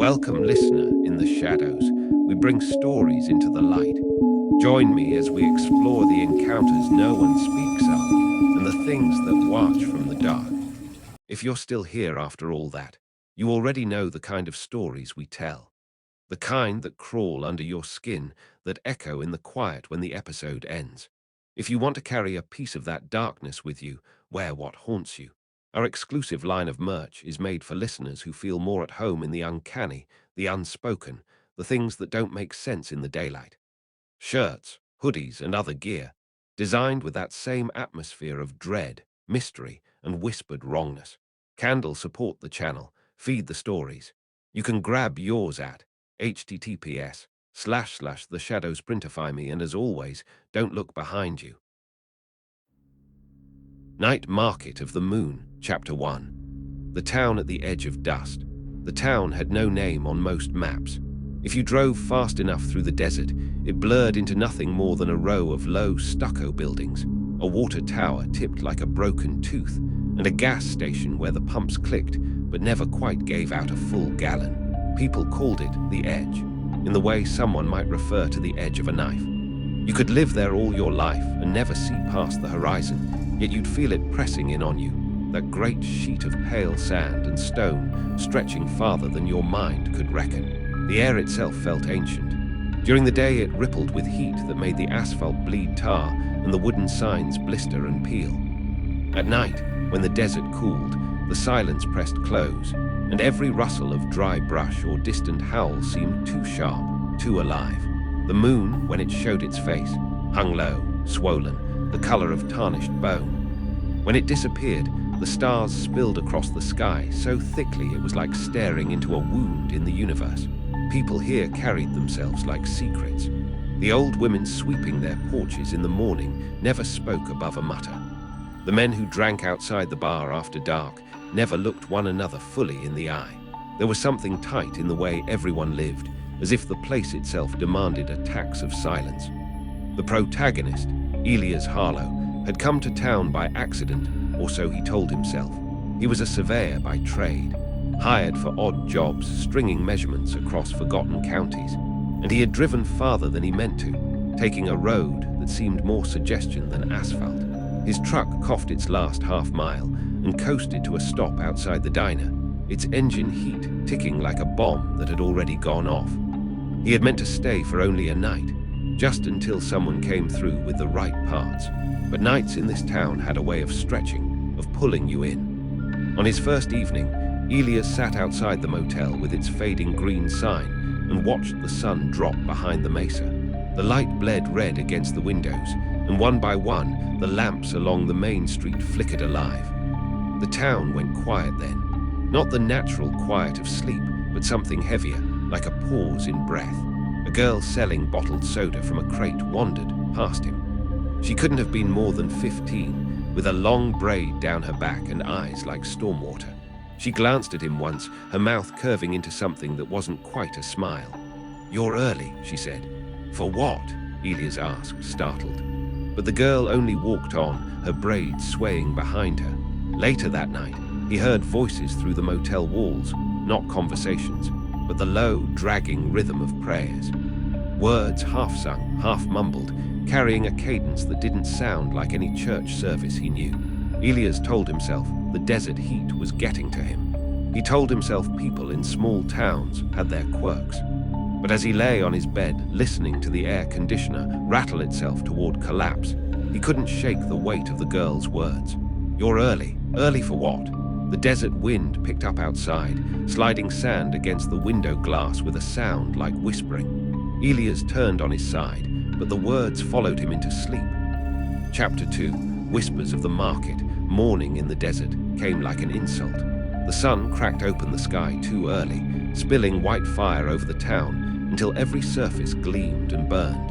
Welcome, listener, in the shadows. We bring stories into the light. Join me as we explore the encounters no one speaks of and the things that watch from the dark. If you're still here after all that, you already know the kind of stories we tell. The kind that crawl under your skin, that echo in the quiet when the episode ends. If you want to carry a piece of that darkness with you, wear what haunts you. Our exclusive line of merch is made for listeners who feel more at home in the uncanny, the unspoken, the things that don't make sense in the daylight. Shirts, hoodies, and other gear, designed with that same atmosphere of dread, mystery, and whispered wrongness. Candles support the channel, feed the stories. You can grab yours at https:// the shadows printify me, and as always, don't look behind you. Night Market of the Moon, Chapter 1. The town at the edge of dust. The town had no name on most maps. If you drove fast enough through the desert, it blurred into nothing more than a row of low stucco buildings, a water tower tipped like a broken tooth, and a gas station where the pumps clicked but never quite gave out a full gallon. People called it the edge, in the way someone might refer to the edge of a knife. You could live there all your life and never see past the horizon, yet you'd feel it pressing in on you, that great sheet of pale sand and stone stretching farther than your mind could reckon. The air itself felt ancient. During the day it rippled with heat that made the asphalt bleed tar and the wooden signs blister and peel. At night, when the desert cooled, the silence pressed close, and every rustle of dry brush or distant howl seemed too sharp, too alive. The moon, when it showed its face, hung low, swollen, the color of tarnished bone. When it disappeared, the stars spilled across the sky so thickly it was like staring into a wound in the universe. People here carried themselves like secrets. The old women sweeping their porches in the morning never spoke above a mutter. The men who drank outside the bar after dark never looked one another fully in the eye. There was something tight in the way everyone lived, as if the place itself demanded a tax of silence. The protagonist, Elias Fallow, had come to town by accident, or so he told himself. He was a surveyor by trade, hired for odd jobs stringing measurements across forgotten counties, and he had driven farther than he meant to, taking a road that seemed more suggestion than asphalt. His truck coughed its last half mile and coasted to a stop outside the diner, its engine heat ticking like a bomb that had already gone off. He had meant to stay for only a night, just until someone came through with the right parts. But nights in this town had a way of stretching, of pulling you in. On his first evening, Elias sat outside the motel with its fading green sign and watched the sun drop behind the mesa. The light bled red against the windows, and one by one, the lamps along the main street flickered alive. The town went quiet then, not the natural quiet of sleep, but something heavier, like a pause in breath. A girl selling bottled soda from a crate wandered past him. She couldn't have been more than 15, with a long braid down her back and eyes like stormwater. She glanced at him once, her mouth curving into something that wasn't quite a smile. "You're early," she said. "For what?" Elias asked, startled. But the girl only walked on, her braids swaying behind her. Later that night, he heard voices through the motel walls, not conversations, but the low, dragging rhythm of prayers. Words half-sung, half-mumbled, carrying a cadence that didn't sound like any church service he knew. Elias told himself the desert heat was getting to him. He told himself people in small towns had their quirks. But as he lay on his bed, listening to the air conditioner rattle itself toward collapse, he couldn't shake the weight of the girl's words. "You're early. Early for what?" The desert wind picked up outside, sliding sand against the window glass with a sound like whispering. Elias turned on his side, but the words followed him into sleep. Chapter 2. Whispers of the market, morning in the desert, came like an insult. The sun cracked open the sky too early, spilling white fire over the town until every surface gleamed and burned.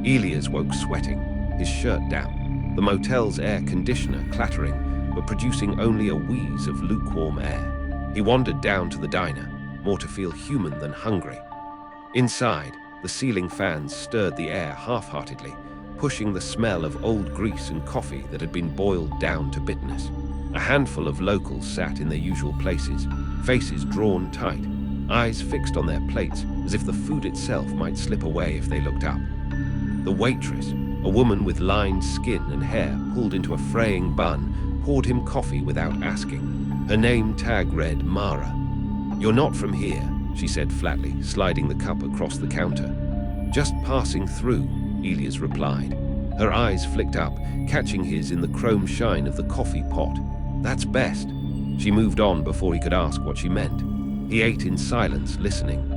Elias woke sweating, his shirt damp, the motel's air conditioner clattering, but producing only a wheeze of lukewarm air. He wandered down to the diner, more to feel human than hungry. Inside, the ceiling fans stirred the air half-heartedly, pushing the smell of old grease and coffee that had been boiled down to bitterness. A handful of locals sat in their usual places, faces drawn tight, eyes fixed on their plates as if the food itself might slip away if they looked up. The waitress, a woman with lined skin and hair pulled into a fraying bun, poured him coffee without asking. Her name tag read Mara. "You're not from here," she said flatly, sliding the cup across the counter. "Just passing through," Elias replied. Her eyes flicked up, catching his in the chrome shine of the coffee pot. "That's best." She moved on before he could ask what she meant. He ate in silence, listening.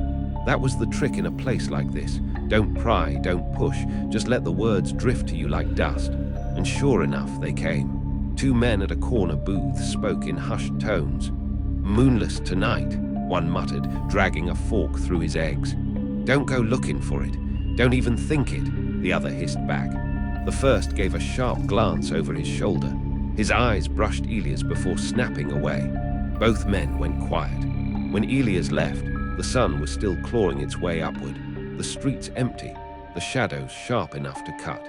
That was the trick in a place like this. Don't pry, don't push, just let the words drift to you like dust. And sure enough, they came. Two men at a corner booth spoke in hushed tones. "Moonless tonight," one muttered, dragging a fork through his eggs. "Don't go looking for it. Don't even think it," the other hissed back. The first gave a sharp glance over his shoulder. His eyes brushed Elias before snapping away. Both men went quiet. When Elias left, the sun was still clawing its way upward, the streets empty, the shadows sharp enough to cut.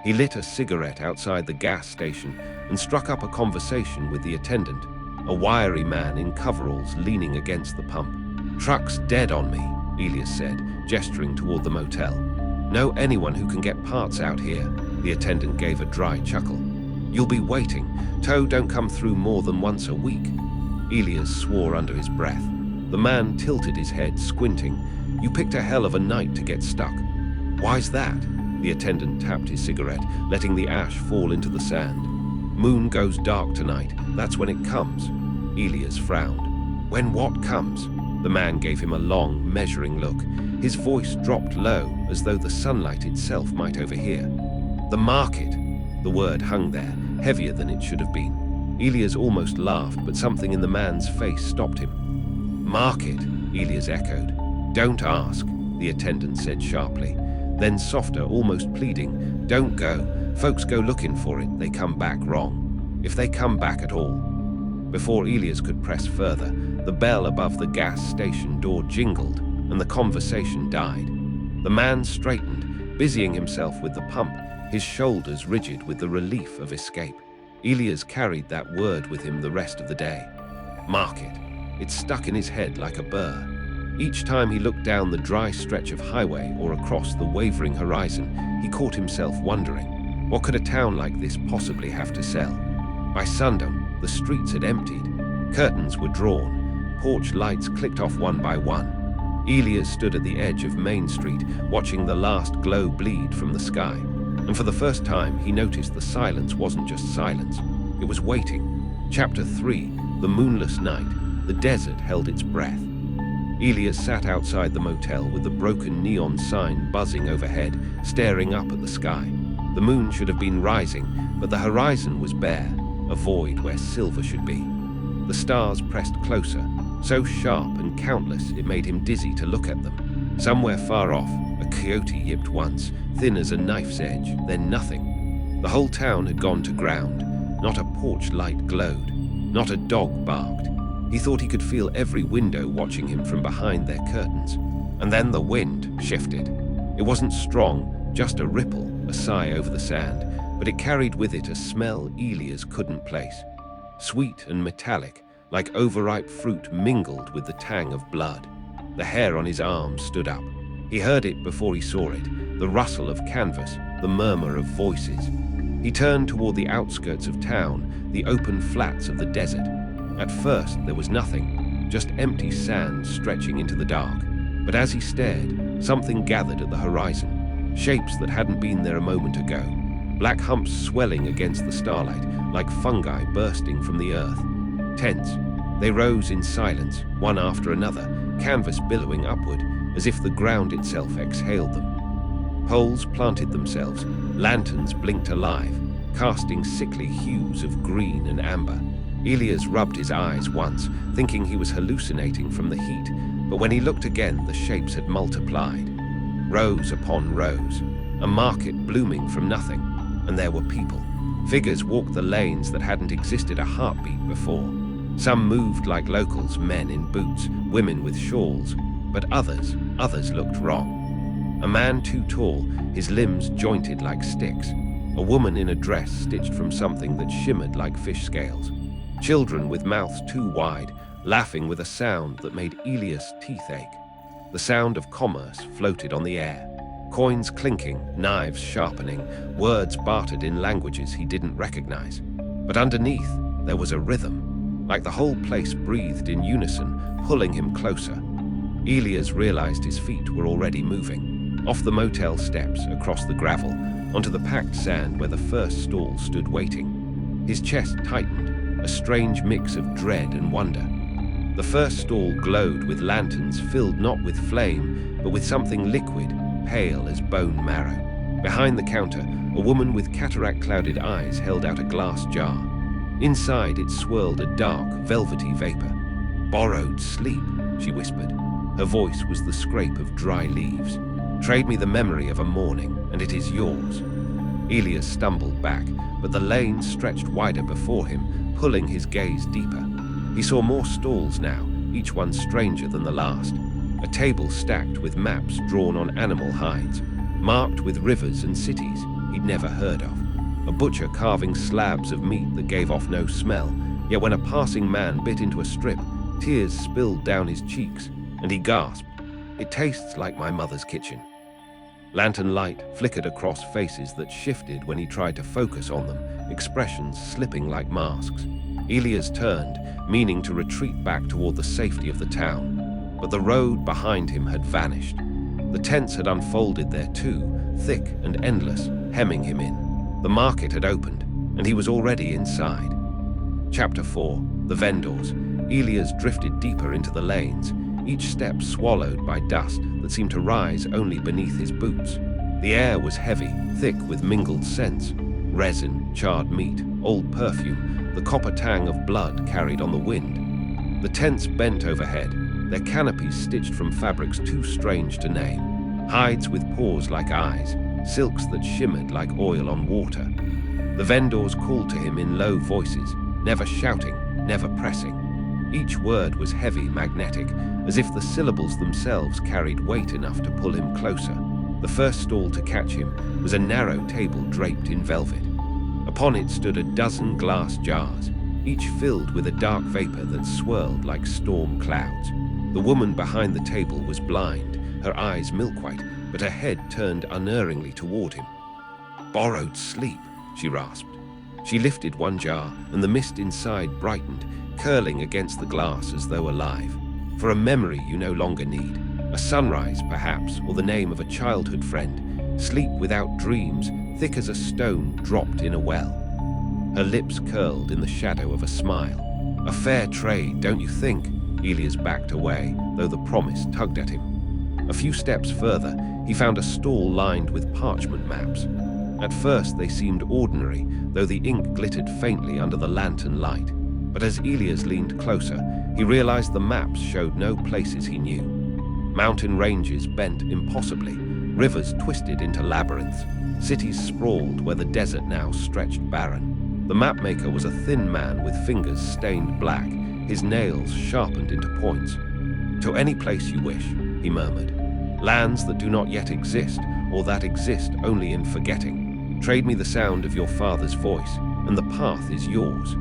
He lit a cigarette outside the gas station and struck up a conversation with the attendant, a wiry man in coveralls leaning against the pump. "Truck's dead on me," Elias said, gesturing toward the motel. "Know anyone who can get parts out here?" The attendant gave a dry chuckle. "You'll be waiting. Tow don't come through more than once a week." Elias swore under his breath. The man tilted his head, squinting. "You picked a hell of a night to get stuck." "Why's that?" The attendant tapped his cigarette, letting the ash fall into the sand. "Moon goes dark tonight. That's when it comes." Elias frowned. "When what comes?" The man gave him a long, measuring look. His voice dropped low, as though the sunlight itself might overhear. "The market." The word hung there, heavier than it should have been. Elias almost laughed, but something in the man's face stopped him. "Market," Elias echoed. "Don't ask," the attendant said sharply. Then softer, almost pleading, "Don't go. Folks go looking for it. They come back wrong. If they come back at all." Before Elias could press further, the bell above the gas station door jingled, and the conversation died. The man straightened, busying himself with the pump, his shoulders rigid with the relief of escape. Elias carried that word with him the rest of the day. Market. It stuck in his head like a burr. Each time he looked down the dry stretch of highway or across the wavering horizon, he caught himself wondering, what could a town like this possibly have to sell? By sundown, the streets had emptied. Curtains were drawn. Porch lights clicked off one by one. Elias stood at the edge of Main Street, watching the last glow bleed from the sky. And for the first time, he noticed the silence wasn't just silence. It was waiting. Chapter 3, The Moonless Night. The desert held its breath. Elias sat outside the motel with the broken neon sign buzzing overhead, staring up at the sky. The moon should have been rising, but the horizon was bare, a void where silver should be. The stars pressed closer, so sharp and countless it made him dizzy to look at them. Somewhere far off, a coyote yipped once, thin as a knife's edge, then nothing. The whole town had gone to ground. Not a porch light glowed. Not a dog barked. He thought he could feel every window watching him from behind their curtains. And then the wind shifted. It wasn't strong, just a ripple, a sigh over the sand, but it carried with it a smell Elias couldn't place. Sweet and metallic, like overripe fruit mingled with the tang of blood. The hair on his arms stood up. He heard it before he saw it, the rustle of canvas, the murmur of voices. He turned toward the outskirts of town, the open flats of the desert. At first, there was nothing, just empty sand stretching into the dark. But as he stared, something gathered at the horizon, shapes that hadn't been there a moment ago, black humps swelling against the starlight, like fungi bursting from the earth. Tense, they rose in silence, one after another, canvas billowing upward, as if the ground itself exhaled them. Poles planted themselves, lanterns blinked alive, casting sickly hues of green and amber. Elias rubbed his eyes once, thinking he was hallucinating from the heat, but when he looked again, the shapes had multiplied. Rows upon rows, a market blooming from nothing, and there were people. Figures walked the lanes that hadn't existed a heartbeat before. Some moved like locals, men in boots, women with shawls, but others looked wrong. A man too tall, his limbs jointed like sticks. A woman in a dress stitched from something that shimmered like fish scales. Children with mouths too wide, laughing with a sound that made Elias' teeth ache. The sound of commerce floated on the air. Coins clinking, knives sharpening, words bartered in languages he didn't recognize. But underneath, there was a rhythm, like the whole place breathed in unison, pulling him closer. Elias realized his feet were already moving, off the motel steps, across the gravel, onto the packed sand where the first stall stood waiting. His chest tightened, a strange mix of dread and wonder. The first stall glowed with lanterns filled not with flame, but with something liquid, pale as bone marrow. Behind the counter, a woman with cataract-clouded eyes held out a glass jar. Inside it swirled a dark, velvety vapor. "Borrowed sleep," she whispered. Her voice was the scrape of dry leaves. "Trade me the memory of a morning, and it is yours." Elias stumbled back, but the lane stretched wider before him, pulling his gaze deeper. He saw more stalls now, each one stranger than the last. A table stacked with maps drawn on animal hides, marked with rivers and cities he'd never heard of. A butcher carving slabs of meat that gave off no smell, yet when a passing man bit into a strip, tears spilled down his cheeks, and he gasped, "It tastes like my mother's kitchen." Lantern light flickered across faces that shifted when he tried to focus on them, expressions slipping like masks. Elias turned, meaning to retreat back toward the safety of the town, but the road behind him had vanished. The tents had unfolded there too, thick and endless, hemming him in. The market had opened, and he was already inside. Chapter 4. The Vendors. Elias drifted deeper into the lanes, each step swallowed by dust that seemed to rise only beneath his boots. The air was heavy, thick with mingled scents. Resin, charred meat, old perfume, the copper tang of blood carried on the wind. The tents bent overhead, their canopies stitched from fabrics too strange to name. Hides with paws like eyes, silks that shimmered like oil on water. The vendors called to him in low voices, never shouting, never pressing. Each word was heavy, magnetic, as if the syllables themselves carried weight enough to pull him closer. The first stall to catch him was a narrow table draped in velvet. Upon it stood a dozen glass jars, each filled with a dark vapor that swirled like storm clouds. The woman behind the table was blind, her eyes milk-white, but her head turned unerringly toward him. "Borrowed sleep," she rasped. She lifted one jar, and the mist inside brightened, curling against the glass as though alive. "For a memory you no longer need. A sunrise, perhaps, or the name of a childhood friend. Sleep without dreams, thick as a stone dropped in a well." Her lips curled in the shadow of a smile. "A fair trade, don't you think?" Elias backed away, though the promise tugged at him. A few steps further, he found a stall lined with parchment maps. At first they seemed ordinary, though the ink glittered faintly under the lantern light. But as Elias leaned closer, he realized the maps showed no places he knew. Mountain ranges bent impossibly, rivers twisted into labyrinths, cities sprawled where the desert now stretched barren. The mapmaker was a thin man with fingers stained black, his nails sharpened into points. "To any place you wish," he murmured. "Lands that do not yet exist, or that exist only in forgetting. Trade me the sound of your father's voice, and the path is yours."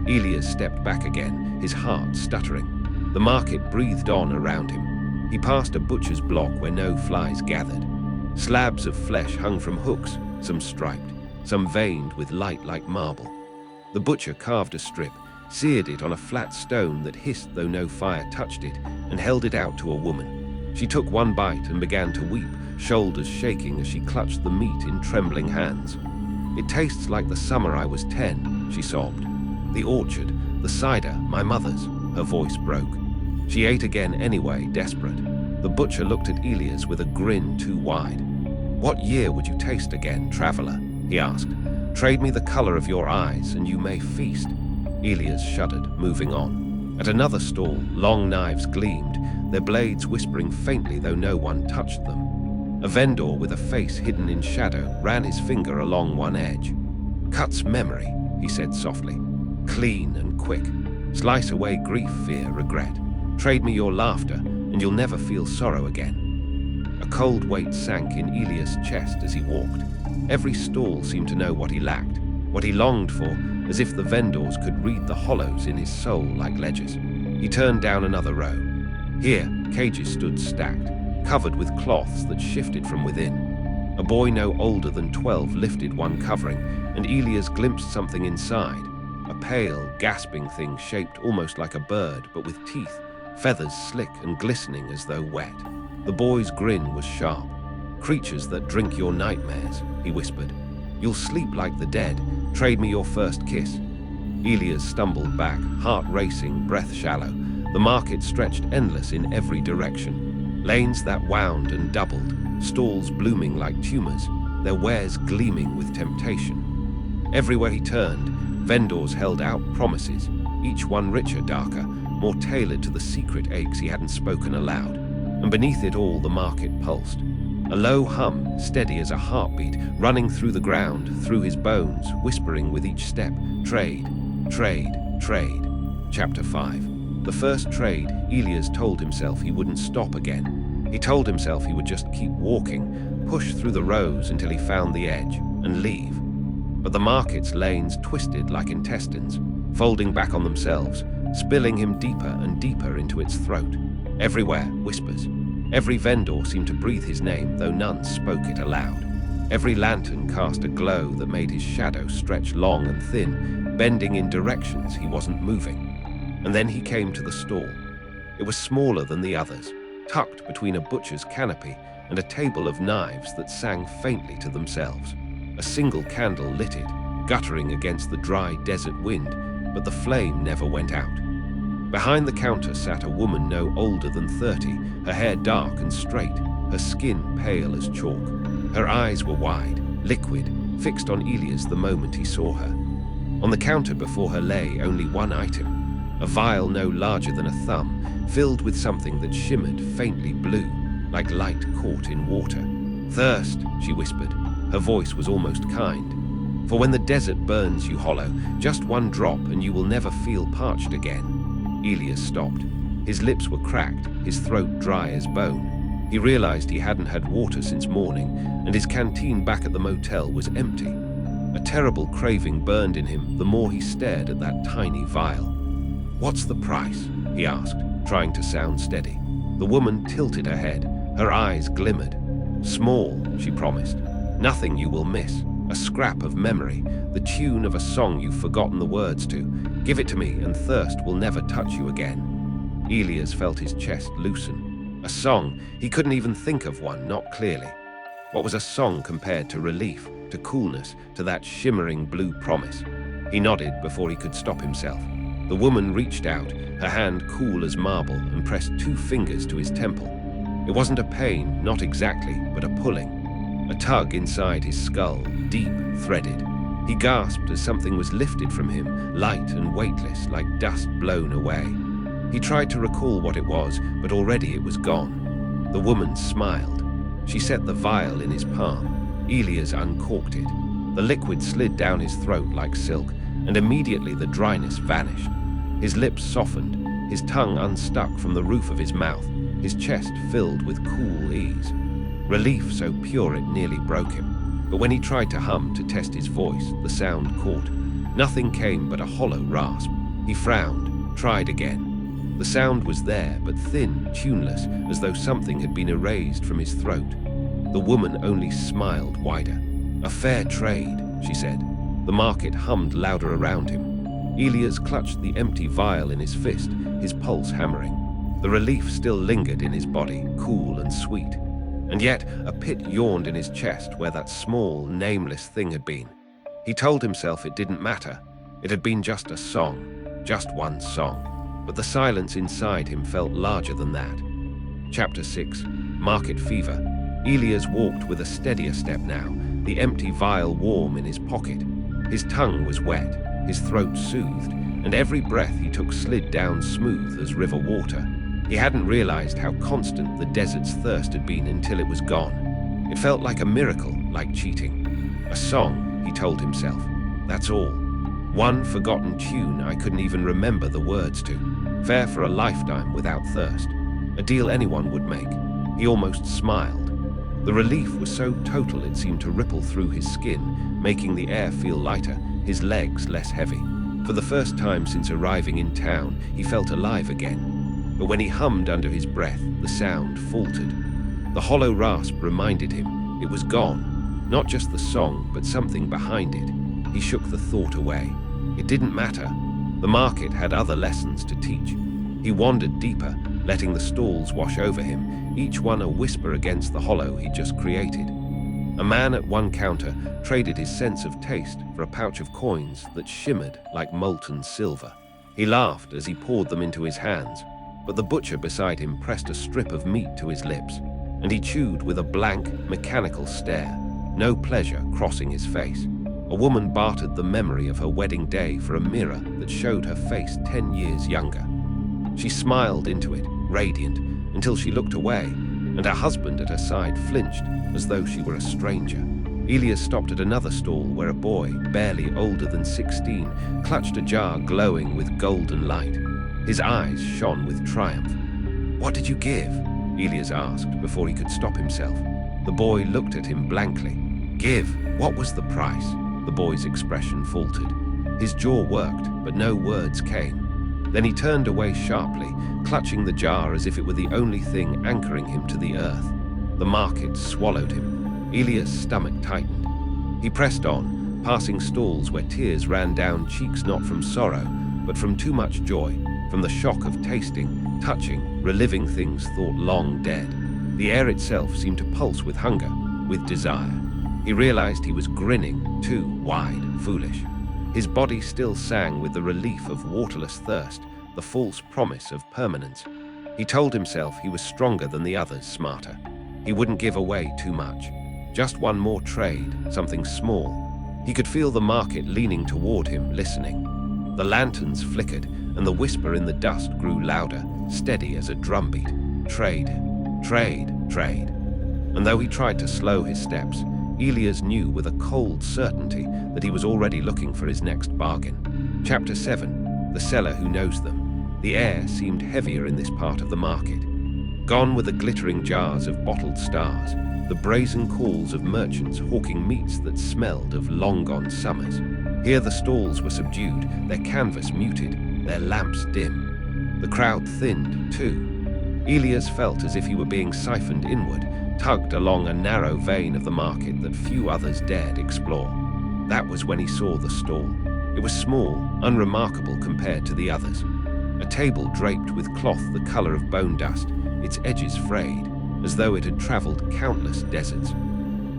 Elias stepped back again, his heart stuttering. The market breathed on around him. He passed a butcher's block where no flies gathered. Slabs of flesh hung from hooks, some striped, some veined with light like marble. The butcher carved a strip, seared it on a flat stone that hissed though no fire touched it, and held it out to a woman. She took one bite and began to weep, shoulders shaking as she clutched the meat in trembling hands. "It tastes like the summer I was 10, she sobbed. "The orchard, the cider, my mother's," her voice broke. She ate again anyway, desperate. The butcher looked at Elias with a grin too wide. "What year would you taste again, traveler?" he asked. "Trade me the color of your eyes, and you may feast." Elias shuddered, moving on. At another stall, long knives gleamed, their blades whispering faintly though no one touched them. A vendor with a face hidden in shadow ran his finger along one edge. "Cuts memory," he said softly. "Clean and quick. Slice away grief, fear, regret. Trade me your laughter, and you'll never feel sorrow again." A cold weight sank in Elias' chest as he walked. Every stall seemed to know what he lacked, what he longed for, as if the vendors could read the hollows in his soul like ledgers. He turned down another row. Here, cages stood stacked, covered with cloths that shifted from within. A boy no older than 12 lifted one covering, and Elias glimpsed something inside. A pale, gasping thing shaped almost like a bird, but with teeth, feathers slick and glistening as though wet. The boy's grin was sharp. "Creatures that drink your nightmares," he whispered. "You'll sleep like the dead. Trade me your first kiss." Elias stumbled back, heart racing, breath shallow. The market stretched endless in every direction. Lanes that wound and doubled, stalls blooming like tumors, their wares gleaming with temptation. Everywhere he turned, vendors held out promises, each one richer, darker, more tailored to the secret aches he hadn't spoken aloud. And beneath it all, the market pulsed. A low hum, steady as a heartbeat, running through the ground, through his bones, whispering with each step, "Trade, trade, trade." Chapter 5. The first trade, Elias told himself he wouldn't stop again. He told himself he would just keep walking, push through the rows until he found the edge, and leave. But the market's lanes twisted like intestines, folding back on themselves, spilling him deeper and deeper into its throat. Everywhere, whispers. Every vendor seemed to breathe his name, though none spoke it aloud. Every lantern cast a glow that made his shadow stretch long and thin, bending in directions he wasn't moving. And then he came to the stall. It was smaller than the others, tucked between a butcher's canopy and a table of knives that sang faintly to themselves. A single candle lit it, guttering against the dry desert wind, but the flame never went out. Behind the counter sat a woman no older than 30, her hair dark and straight, her skin pale as chalk. Her eyes were wide, liquid, fixed on Elias the moment he saw her. On the counter before her lay only one item, a vial no larger than a thumb, filled with something that shimmered faintly blue, like light caught in water. "Thirst," she whispered. Her voice was almost kind. "For when the desert burns you hollow, just one drop and you will never feel parched again." Elias stopped. His lips were cracked, his throat dry as bone. He realized he hadn't had water since morning, and his canteen back at the motel was empty. A terrible craving burned in him the more he stared at that tiny vial. "What's the price?" he asked, trying to sound steady. The woman tilted her head. Her eyes glimmered. "Small," she promised. "Nothing you will miss. A scrap of memory, the tune of a song you've forgotten the words to. Give it to me and thirst will never touch you again." Elias felt his chest loosen. A song, he couldn't even think of one, not clearly. What was a song compared to relief, to coolness, to that shimmering blue promise? He nodded before he could stop himself. The woman reached out, her hand cool as marble, and pressed 2 fingers to his temple. It wasn't a pain, not exactly, but a pulling. A tug inside his skull, deep, threaded. He gasped as something was lifted from him, light and weightless, like dust blown away. He tried to recall what it was, but already it was gone. The woman smiled. She set the vial in his palm. Elias uncorked it. The liquid slid down his throat like silk, and immediately the dryness vanished. His lips softened, his tongue unstuck from the roof of his mouth, his chest filled with cool ease. Relief so pure it nearly broke him. But when he tried to hum to test his voice, the sound caught. Nothing came but a hollow rasp. He frowned, tried again. The sound was there, but thin, tuneless, as though something had been erased from his throat. The woman only smiled wider. "A fair trade," she said. The market hummed louder around him. Elias clutched the empty vial in his fist, his pulse hammering. The relief still lingered in his body, cool and sweet. And yet a pit yawned in his chest where that small, nameless thing had been. He told himself it didn't matter. It had been just a song, just one song. But the silence inside him felt larger than that. Chapter 6. Market Fever. Elias walked with a steadier step now, the empty vial warm in his pocket. His tongue was wet, his throat soothed, and every breath he took slid down smooth as river water. He hadn't realized how constant the desert's thirst had been until it was gone. It felt like a miracle, like cheating. A song, he told himself. That's all. One forgotten tune I couldn't even remember the words to. Fair for a lifetime without thirst. A deal anyone would make. He almost smiled. The relief was so total it seemed to ripple through his skin, making the air feel lighter, his legs less heavy. For the first time since arriving in town, he felt alive again. But when he hummed under his breath, the sound faltered. The hollow rasp reminded him it was gone. Not just the song, but something behind it. He shook the thought away. It didn't matter. The market had other lessons to teach. He wandered deeper, letting the stalls wash over him, each one a whisper against the hollow he'd just created. A man at one counter traded his sense of taste for a pouch of coins that shimmered like molten silver. He laughed as he poured them into his hands, but the butcher beside him pressed a strip of meat to his lips, and he chewed with a blank, mechanical stare, no pleasure crossing his face. A woman bartered the memory of her wedding day for a mirror that showed her face 10 years younger. She smiled into it, radiant, until she looked away, and her husband at her side flinched as though she were a stranger. Elias stopped at another stall where a boy, barely older than 16, clutched a jar glowing with golden light. His eyes shone with triumph. "What did you give?" Elias asked before he could stop himself. The boy looked at him blankly. "Give? What was the price?" The boy's expression faltered. His jaw worked, but no words came. Then he turned away sharply, clutching the jar as if it were the only thing anchoring him to the earth. The market swallowed him. Elias' stomach tightened. He pressed on, passing stalls where tears ran down cheeks not from sorrow, but from too much joy, from the shock of tasting, touching, reliving things thought long dead. The air itself seemed to pulse with hunger, with desire. He realized he was grinning, too wide, foolish. His body still sang with the relief of waterless thirst, the false promise of permanence. He told himself he was stronger than the others, smarter. He wouldn't give away too much. Just one more trade, something small. He could feel the market leaning toward him, listening. The lanterns flickered, and the whisper in the dust grew louder, steady as a drumbeat. Trade, trade, trade. And though he tried to slow his steps, Elias knew with a cold certainty that he was already looking for his next bargain. Chapter 7. The Seller Who Knows Them. The air seemed heavier in this part of the market. Gone were the glittering jars of bottled stars, the brazen calls of merchants hawking meats that smelled of long-gone summers. Here the stalls were subdued, their canvas muted, their lamps dim. The crowd thinned, too. Elias felt as if he were being siphoned inward, tugged along a narrow vein of the market that few others dared explore. That was when he saw the stall. It was small, unremarkable compared to the others. A table draped with cloth the color of bone dust, its edges frayed, as though it had traveled countless deserts.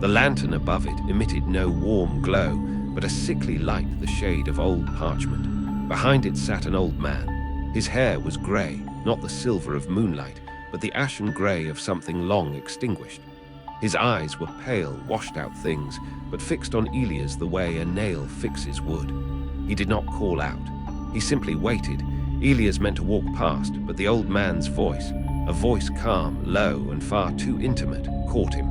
The lantern above it emitted no warm glow, but a sickly light the shade of old parchment. Behind it sat an old man. His hair was gray, not the silver of moonlight, but the ashen grey of something long extinguished. His eyes were pale, washed-out things, but fixed on Elias the way a nail fixes wood. He did not call out. He simply waited. Elias meant to walk past, but the old man's voice, a voice calm, low, and far too intimate, caught him.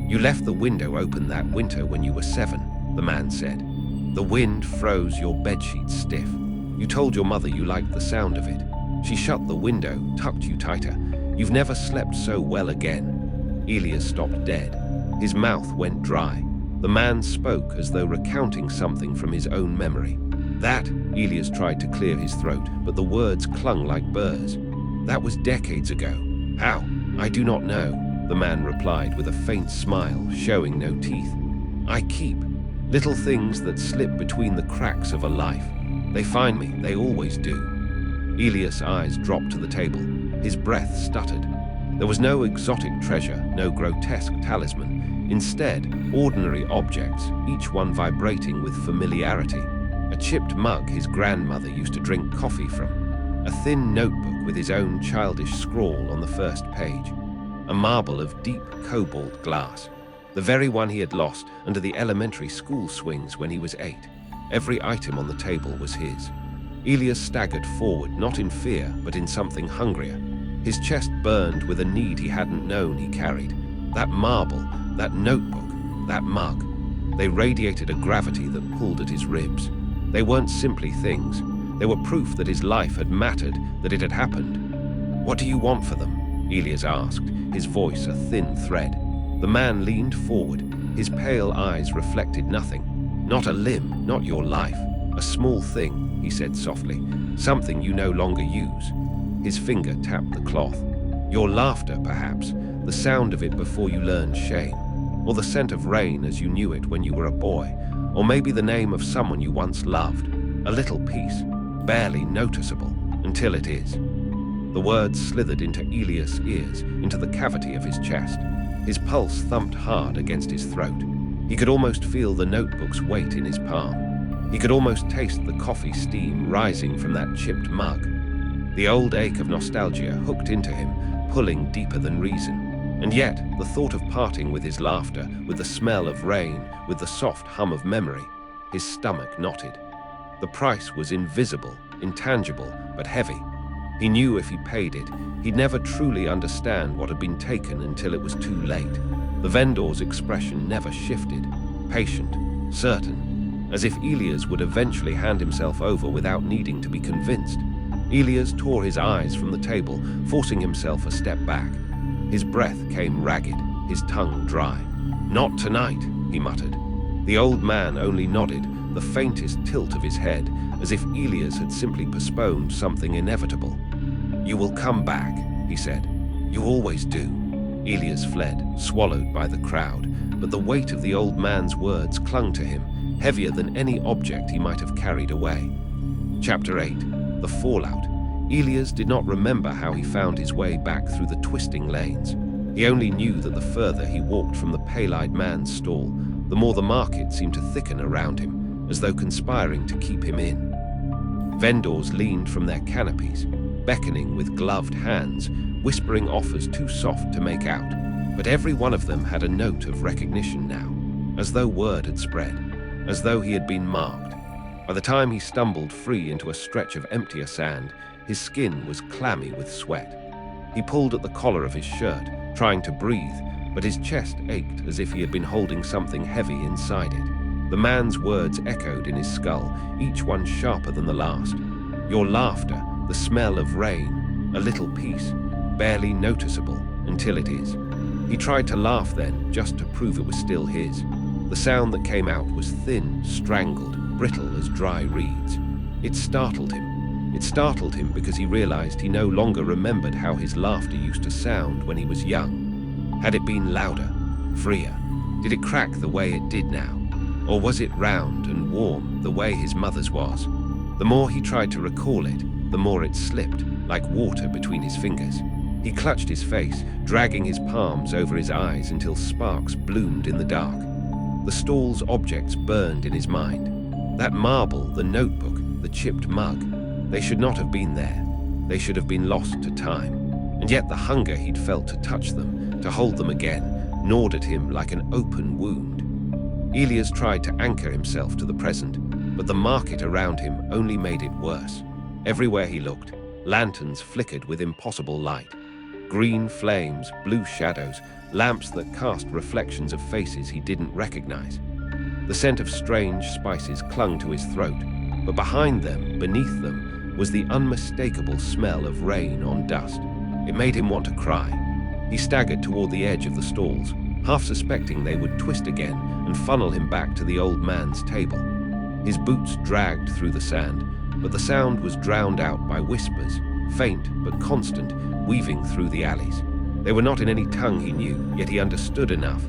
"You left the window open that winter when you were 7, the man said. "The wind froze your bedsheet stiff. You told your mother you liked the sound of it. She shut the window, tucked you tighter. You've never slept so well again." Elias stopped dead. His mouth went dry. The man spoke as though recounting something from his own memory. "That," Elias tried to clear his throat, but the words clung like burrs. "That was decades ago. How? I do not know," the man replied with a faint smile, showing no teeth. "I keep little things that slip between the cracks of a life. They find me, they always do." Elias' eyes dropped to the table. His breath stuttered. There was no exotic treasure, no grotesque talisman. Instead, ordinary objects, each one vibrating with familiarity. A chipped mug his grandmother used to drink coffee from. A thin notebook with his own childish scrawl on the first page. A marble of deep cobalt glass. The very one he had lost under the elementary school swings when he was 8. Every item on the table was his. Elias staggered forward, not in fear, but in something hungrier. His chest burned with a need he hadn't known he carried. That marble, that notebook, that mug. They radiated a gravity that pulled at his ribs. They weren't simply things. They were proof that his life had mattered, that it had happened. "What do you want for them?" Elias asked, his voice a thin thread. The man leaned forward. His pale eyes reflected nothing. "Not a limb, not your life. "A small thing," he said softly. "Something you no longer use." His finger tapped the cloth. "Your laughter, perhaps. The sound of it before you learned shame. Or the scent of rain as you knew it when you were a boy. Or maybe the name of someone you once loved. A little piece, barely noticeable, until it is." The words slithered into Elias' ears, into the cavity of his chest. His pulse thumped hard against his throat. He could almost feel the notebook's weight in his palm. He could almost taste the coffee steam rising from that chipped mug. The old ache of nostalgia hooked into him, pulling deeper than reason. And yet, the thought of parting with his laughter, with the smell of rain, with the soft hum of memory, his stomach knotted. The price was invisible, intangible, but heavy. He knew if he paid it, he'd never truly understand what had been taken until it was too late. The vendor's expression never shifted, patient, certain, as if Elias would eventually hand himself over without needing to be convinced. Elias tore his eyes from the table, forcing himself a step back. His breath came ragged, his tongue dry. "Not tonight," he muttered. The old man only nodded, the faintest tilt of his head, as if Elias had simply postponed something inevitable. "You will come back," he said. "You always do." Elias fled, swallowed by the crowd, but the weight of the old man's words clung to him, heavier than any object he might have carried away. Chapter 8. The Fallout. Elias did not remember how he found his way back through the twisting lanes. He only knew that the further he walked from the pale-eyed man's stall, the more the market seemed to thicken around him, as though conspiring to keep him in. Vendors leaned from their canopies, beckoning with gloved hands, whispering offers too soft to make out. But every one of them had a note of recognition now, as though word had spread, as though he had been marked. By the time he stumbled free into a stretch of emptier sand, his skin was clammy with sweat. He pulled at the collar of his shirt, trying to breathe, but his chest ached as if he had been holding something heavy inside it. The man's words echoed in his skull, each one sharper than the last. "Your laughter, the smell of rain, a little piece, barely noticeable, until it is." He tried to laugh then, just to prove it was still his. The sound that came out was thin, strangled, brittle as dry reeds. It startled him. It startled him because he realized he no longer remembered how his laughter used to sound when he was young. Had it been louder, freer? Did it crack the way it did now? Or was it round and warm the way his mother's was? The more he tried to recall it, the more it slipped, like water between his fingers. He clutched his face, dragging his palms over his eyes until sparks bloomed in the dark. The stall's objects burned in his mind. That marble, the notebook, the chipped mug, they should not have been there. They should have been lost to time. And yet the hunger he'd felt to touch them, to hold them again, gnawed at him like an open wound. Elias tried to anchor himself to the present, but the market around him only made it worse. Everywhere he looked, lanterns flickered with impossible light. Green flames, blue shadows, lamps that cast reflections of faces he didn't recognize. The scent of strange spices clung to his throat, but behind them, beneath them, was the unmistakable smell of rain on dust. It made him want to cry. He staggered toward the edge of the stalls, half suspecting they would twist again and funnel him back to the old man's table. His boots dragged through the sand, but the sound was drowned out by whispers, faint but constant, weaving through the alleys. They were not in any tongue he knew, yet he understood enough.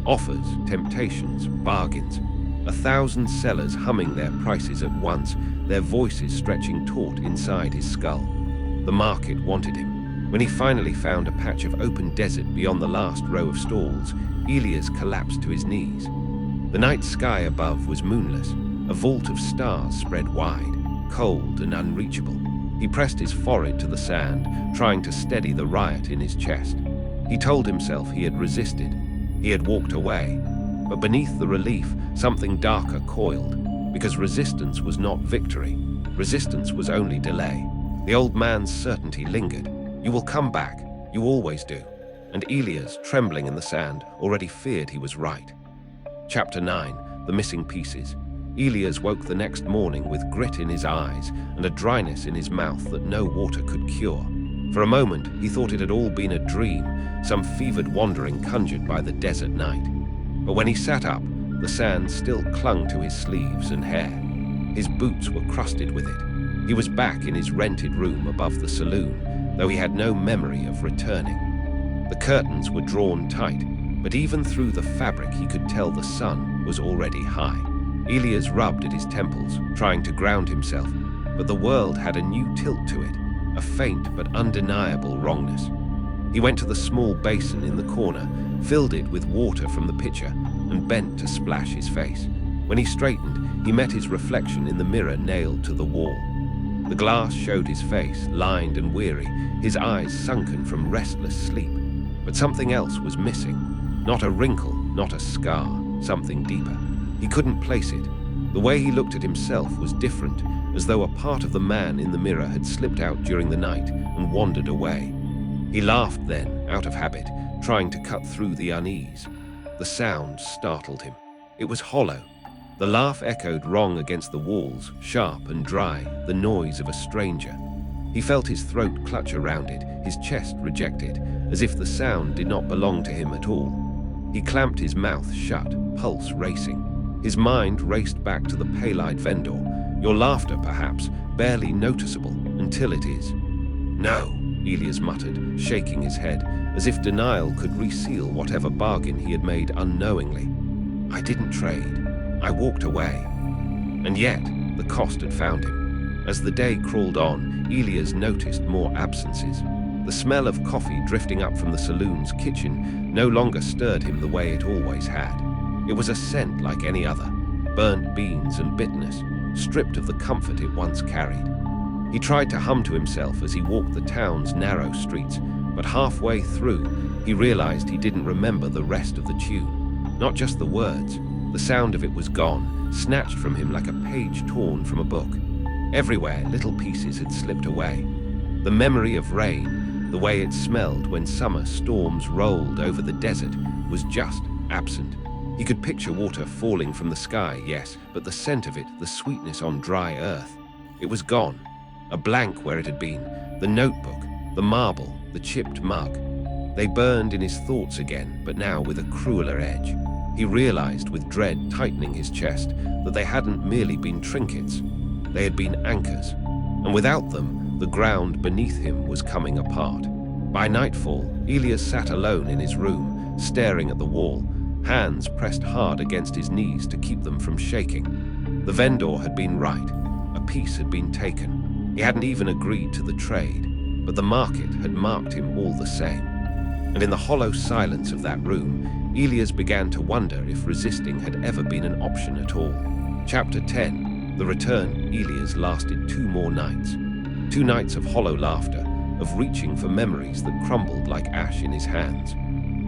Offers, temptations, bargains. 1,000 sellers humming their prices at once, their voices stretching taut inside his skull. The market wanted him. When he finally found a patch of open desert beyond the last row of stalls, Elias collapsed to his knees. The night sky above was moonless. A vault of stars spread wide, cold and unreachable. He pressed his forehead to the sand, trying to steady the riot in his chest. He told himself he had resisted. He had walked away. But beneath the relief, something darker coiled, because resistance was not victory. Resistance was only delay. The old man's certainty lingered. "You will come back. You always do." And Elias, trembling in the sand, already feared he was right. Chapter 9. The Missing Pieces. Elias woke the next morning with grit in his eyes and a dryness in his mouth that no water could cure. For a moment, he thought it had all been a dream, some fevered wandering conjured by the desert night. But when he sat up, the sand still clung to his sleeves and hair. His boots were crusted with it. He was back in his rented room above the saloon, though he had no memory of returning. The curtains were drawn tight, but even through the fabric he could tell the sun was already high. Elias rubbed at his temples, trying to ground himself, but the world had a new tilt to it, a faint but undeniable wrongness. He went to the small basin in the corner, filled it with water from the pitcher, and bent to splash his face. When he straightened, he met his reflection in the mirror nailed to the wall. The glass showed his face, lined and weary, his eyes sunken from restless sleep. But something else was missing. Not a wrinkle, not a scar, something deeper. He couldn't place it. The way he looked at himself was different, as though a part of the man in the mirror had slipped out during the night and wandered away. He laughed then, out of habit, trying to cut through the unease. The sound startled him. It was hollow. The laugh echoed wrong against the walls, sharp and dry, the noise of a stranger. He felt his throat clutch around it, his chest reject it, as if the sound did not belong to him at all. He clamped his mouth shut, pulse racing. His mind raced back to the pale-eyed vendor. Your laughter, perhaps, barely noticeable, until it is. No, Elias muttered, shaking his head, as if denial could reseal whatever bargain he had made unknowingly. I didn't trade. I walked away. And yet, the cost had found him. As the day crawled on, Elias noticed more absences. The smell of coffee drifting up from the saloon's kitchen no longer stirred him the way it always had. It was a scent like any other, burnt beans and bitterness, stripped of the comfort it once carried. He tried to hum to himself as he walked the town's narrow streets, but halfway through, he realized he didn't remember the rest of the tune. Not just the words. The sound of it was gone, snatched from him like a page torn from a book. Everywhere, little pieces had slipped away. The memory of rain, the way it smelled when summer storms rolled over the desert, was just absent. He could picture water falling from the sky, yes, but the scent of it, the sweetness on dry earth. It was gone. A blank where it had been. The notebook, the marble, the chipped mug. They burned in his thoughts again, but now with a crueler edge. He realized with dread tightening his chest that they hadn't merely been trinkets. They had been anchors. And without them, the ground beneath him was coming apart. By nightfall, Elias sat alone in his room, staring at the wall, hands pressed hard against his knees to keep them from shaking. The vendor had been right. A piece had been taken. He hadn't even agreed to the trade, but the market had marked him all the same. And in the hollow silence of that room, Elias began to wonder if resisting had ever been an option at all. Chapter 10. The return Elias lasted 2 more nights. 2 nights of hollow laughter, of reaching for memories that crumbled like ash in his hands.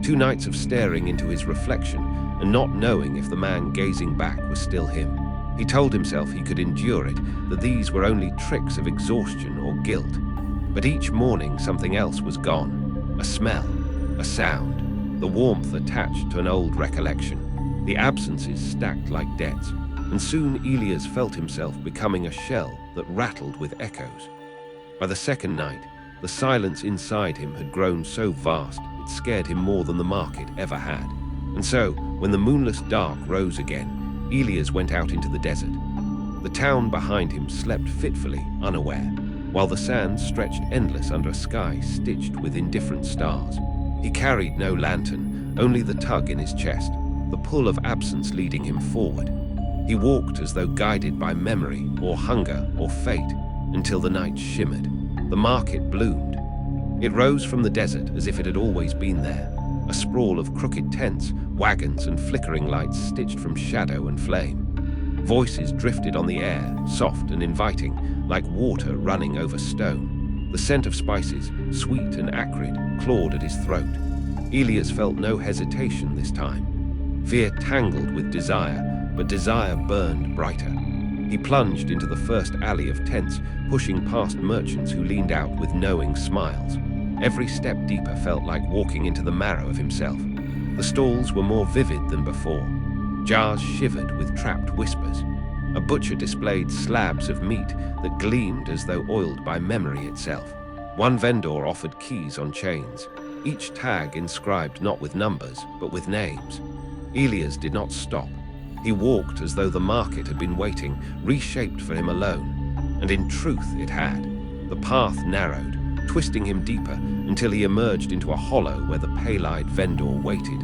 2 nights of staring into his reflection and not knowing if the man gazing back was still him. He told himself he could endure it, that these were only tricks of exhaustion or guilt. But each morning something else was gone. A smell, a sound, the warmth attached to an old recollection. The absences stacked like debts, and soon Elias felt himself becoming a shell that rattled with echoes. By the second night, the silence inside him had grown so vast it scared him more than the market ever had. And so, when the moonless dark rose again, Elias went out into the desert. The town behind him slept fitfully, unaware, while the sands stretched endless under a sky stitched with indifferent stars. He carried no lantern, only the tug in his chest, the pull of absence leading him forward. He walked as though guided by memory or hunger or fate until the night shimmered. The market bloomed. It rose from the desert as if it had always been there, a sprawl of crooked tents, wagons and flickering lights stitched from shadow and flame. Voices drifted on the air, soft and inviting, like water running over stone. The scent of spices, sweet and acrid, clawed at his throat. Elias felt no hesitation this time. Fear tangled with desire, but desire burned brighter. He plunged into the first alley of tents, pushing past merchants who leaned out with knowing smiles. Every step deeper felt like walking into the marrow of himself. The stalls were more vivid than before. Jars shivered with trapped whispers. A butcher displayed slabs of meat that gleamed as though oiled by memory itself. One vendor offered keys on chains, each tag inscribed not with numbers, but with names. Elias did not stop. He walked as though the market had been waiting, reshaped for him alone. And in truth it had. The path narrowed, twisting him deeper until he emerged into a hollow where the pale-eyed vendor waited.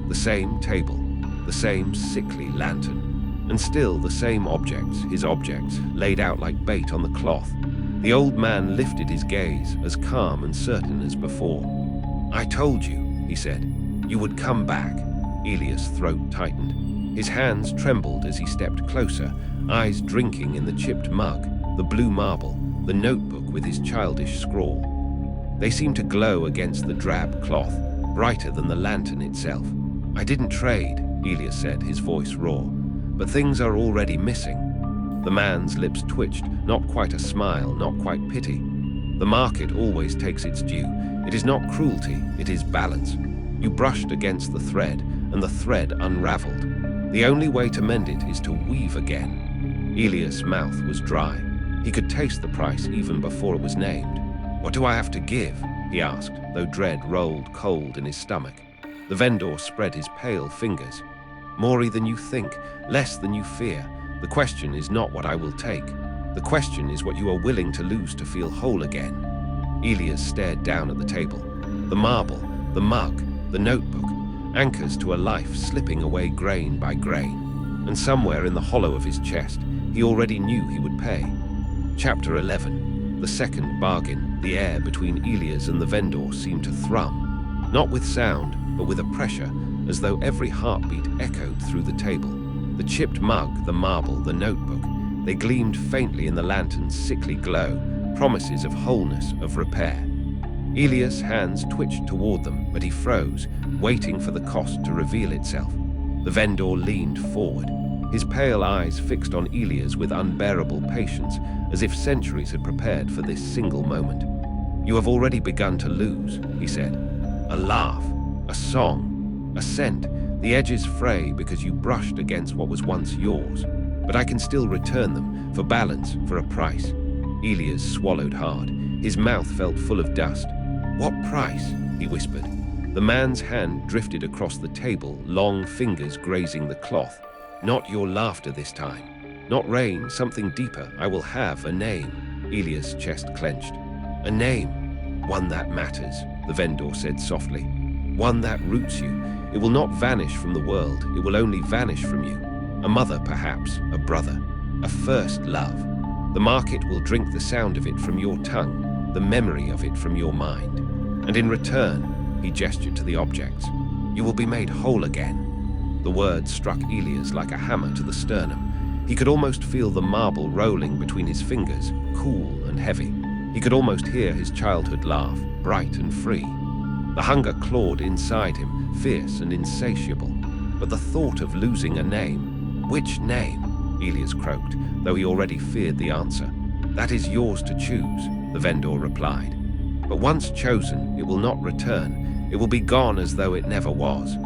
The same table, the same sickly lantern, and still the same objects, his objects, laid out like bait on the cloth. The old man lifted his gaze, as calm and certain as before. "I told you," he said, "you would come back." Elias' throat tightened. His hands trembled as he stepped closer, eyes drinking in the chipped mug, the blue marble, the notebook with his childish scrawl. They seemed to glow against the drab cloth, brighter than the lantern itself. "I didn't trade," Elias said, his voice raw, "but things are already missing." The man's lips twitched, not quite a smile, not quite pity. The market always takes its due. It is not cruelty, it is balance. You brushed against the thread, and the thread unraveled. The only way to mend it is to weave again. Elias' mouth was dry. He could taste the price even before it was named. "What do I have to give?" he asked, though dread rolled cold in his stomach. The vendor spread his pale fingers. "More than you think, less than you fear. The question is not what I will take. The question is what you are willing to lose to feel whole again." Elias stared down at the table. The marble, the mug, the notebook, anchors to a life slipping away grain by grain. And somewhere in the hollow of his chest, he already knew he would pay. Chapter 11. The second bargain. The air between Elias and the vendor seemed to thrum, not with sound, but with a pressure, as though every heartbeat echoed through the table. The chipped mug, the marble, the notebook, they gleamed faintly in the lantern's sickly glow, promises of wholeness, of repair. Elias' hands twitched toward them, but he froze, waiting for the cost to reveal itself. The vendor leaned forward, his pale eyes fixed on Elias with unbearable patience, as if centuries had prepared for this single moment. "You have already begun to lose," he said. "A laugh, a song, a scent. The edges fray because you brushed against what was once yours. But I can still return them, for balance, for a price." Elias swallowed hard. His mouth felt full of dust. "What price?" he whispered. The man's hand drifted across the table, long fingers grazing the cloth. "Not your laughter this time. Not rain, something deeper. I will have a name." Elias' chest clenched. "A name. One that matters," the vendor said softly. "One that roots you. It will not vanish from the world. It will only vanish from you. A mother, perhaps, a brother, a first love. The market will drink the sound of it from your tongue, the memory of it from your mind. And in return," he gestured to the objects, "you will be made whole again." The words struck Elias like a hammer to the sternum. He could almost feel the marble rolling between his fingers, cool and heavy. He could almost hear his childhood laugh, bright and free. The hunger clawed inside him, fierce and insatiable. But the thought of losing a name, which name? Elias croaked, though he already feared the answer. "That is yours to choose," the vendor replied. "But once chosen, it will not return. It will be gone as though it never was."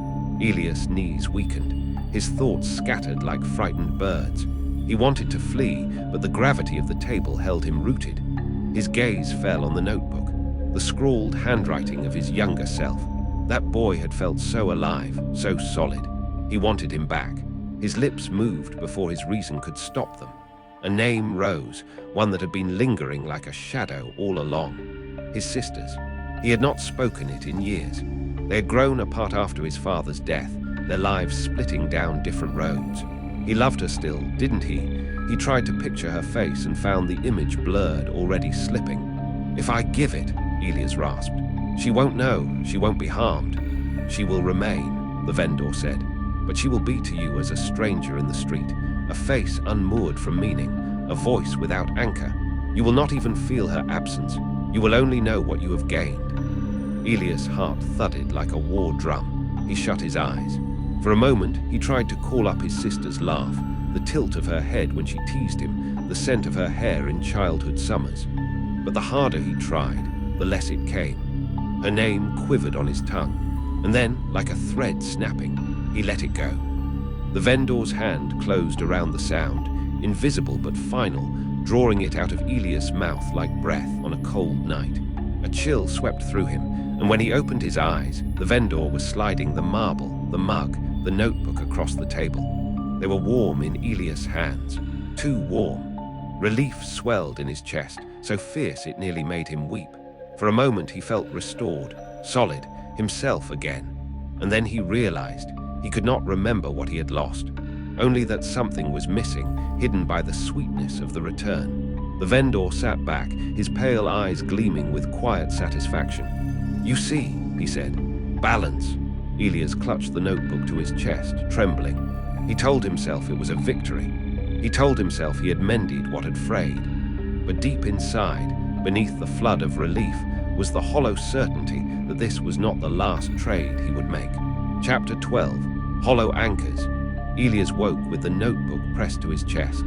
Elias' knees weakened. His thoughts scattered like frightened birds. He wanted to flee, but the gravity of the table held him rooted. His gaze fell on the notebook, the scrawled handwriting of his younger self. That boy had felt so alive, so solid. He wanted him back. His lips moved before his reason could stop them. A name rose, one that had been lingering like a shadow all along. His sister's. He had not spoken it in years. They had grown apart after his father's death, their lives splitting down different roads. He loved her still, didn't he? He tried to picture her face and found the image blurred, already slipping. "If I give it," Elias rasped, "she won't know, she won't be harmed." "She will remain," the vendor said, "but she will be to you as a stranger in the street, a face unmoored from meaning, a voice without anchor. You will not even feel her absence. You will only know what you have gained." Elias' heart thudded like a war drum. He shut his eyes. For a moment, he tried to call up his sister's laugh, the tilt of her head when she teased him, the scent of her hair in childhood summers. But the harder he tried, the less it came. Her name quivered on his tongue, and then, like a thread snapping, he let it go. The vendor's hand closed around the sound, invisible but final, drawing it out of Elias' mouth like breath on a cold night. A chill swept through him, and when he opened his eyes, the vendor was sliding the marble, the mug, the notebook across the table. They were warm in Elias' hands, too warm. Relief swelled in his chest, so fierce it nearly made him weep. For a moment he felt restored, solid, himself again. And then he realized he could not remember what he had lost, only that something was missing, hidden by the sweetness of the return. The vendor sat back, his pale eyes gleaming with quiet satisfaction. "You see," he said, "balance." Elias clutched the notebook to his chest, trembling. He told himself it was a victory. He told himself he had mended what had frayed. But deep inside, beneath the flood of relief, was the hollow certainty that this was not the last trade he would make. Chapter 12. Hollow Anchors. Elias woke with the notebook pressed to his chest.